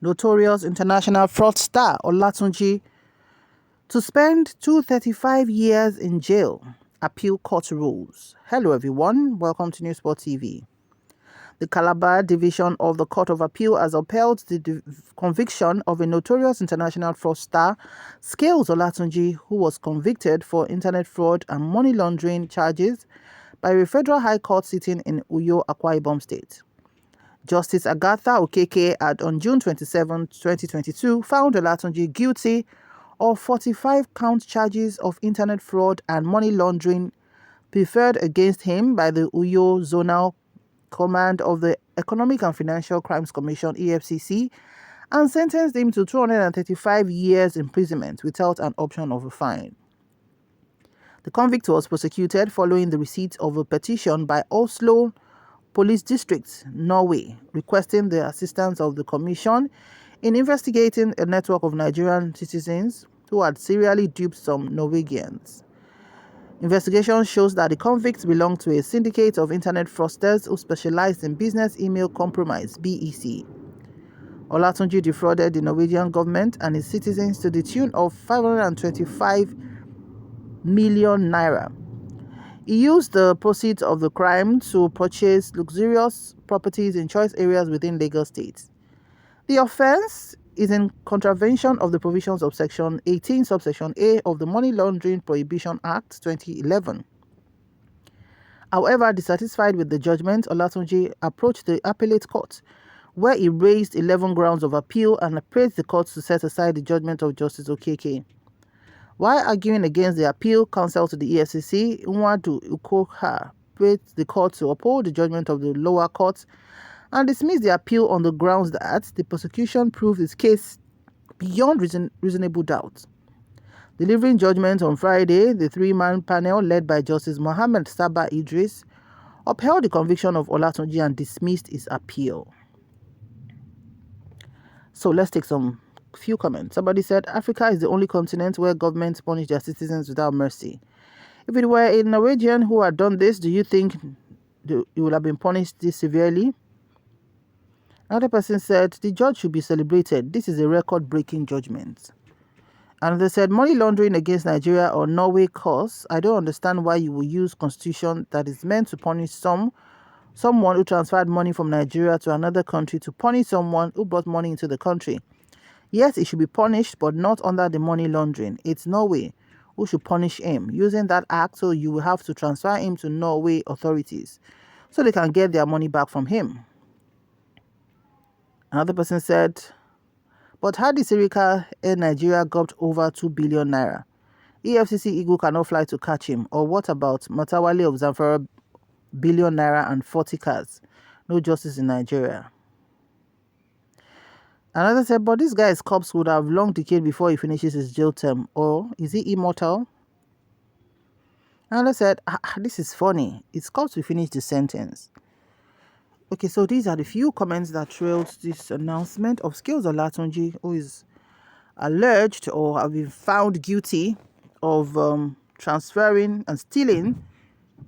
notorious international fraudster Olatunji to spend 235 years in jail. Appeal court rules. Hello everyone, welcome to newsspottv. The Calabar Division of the Court of Appeal has upheld the conviction of a notorious international fraudster, Scales Olatunji, who was convicted for internet fraud and money laundering charges by a federal high court sitting in Uyo, Akwa Ibom State. Justice Agatha Okeke had on June 27, 2022, found Olatunji guilty of 45 count charges of internet fraud and money laundering preferred against him by the Uyo Zonal Command of the Economic and Financial Crimes Commission (EFCC) and sentenced him to 235 years imprisonment without an option of a fine. The convict was prosecuted following the receipt of a petition by Oslo Police District, Norway, requesting the assistance of the Commission in investigating a network of Nigerian citizens who had serially duped some Norwegians. Investigation shows that the convicts belonged to a syndicate of internet fraudsters who specialized in business email compromise (BEC). Olatunji defrauded the Norwegian government and its citizens to the tune of 525 million naira. He used the proceeds of the crime to purchase luxurious properties in choice areas within Lagos State. The offense is in contravention of the provisions of Section 18, subsection A of the Money Laundering Prohibition Act 2011. However, dissatisfied with the judgment, Olatunji approached the appellate court, where he raised 11 grounds of appeal and appraised the court to set aside the judgment of Justice Okeke. While arguing against the appeal, counsel to the EFCC, Nwadu Ukoha, prayed the court to uphold the judgment of the lower court and dismissed the appeal on the grounds that the prosecution proved its case beyond reasonable doubt. Delivering judgment on Friday, the three-man panel led by Justice Mohammed Saba Idris upheld the conviction of Olatunji and dismissed his appeal. So let's take some few comments. Somebody said, Africa is the only continent where governments punish their citizens without mercy. If it were a Norwegian who had done this, do you think he would have been punished this severely? Another person said, the judge should be celebrated. This is a record-breaking judgment. And they said, money laundering against Nigeria or Norway cause. I don't understand why you will use constitution that is meant to punish someone who transferred money from Nigeria to another country to punish someone who brought money into the country. Yes, he should be punished, but not under the money laundering. It's Norway who should punish him using that act, so you will have to transfer him to Norway authorities so they can get their money back from him. Another person said, but had the Sirika Air Nigeria got over 2 billion naira? EFCC Eagle cannot fly to catch him. Or what about Matawale of Zamfara, billion naira and 40 cars? No justice in Nigeria. Another said, but this guy's corpse would have long decayed before he finishes his jail term. Or is he immortal? Another said, this is funny. His corpse will finish the sentence. Okay, so these are the few comments that trailed this announcement of Scales Olatunji, who is alleged or have been found guilty of transferring and stealing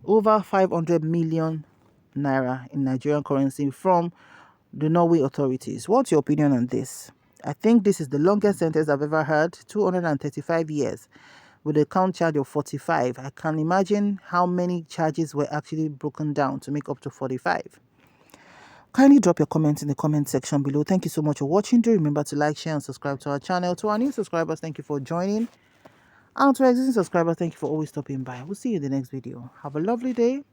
over 500 million naira in Nigerian currency from the Norway authorities. What's your opinion on this? I think this is the longest sentence I've ever heard, 235 years, with a count charge of 45. I can imagine how many charges were actually broken down to make up to 45. Kindly drop your comments in the comment section below. Thank you so much for watching. Do remember to like, share, and subscribe to our channel. To our new subscribers, thank you for joining. And to our existing subscribers, thank you for always stopping by. We'll see you in the next video. Have a lovely day,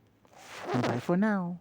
and bye for now.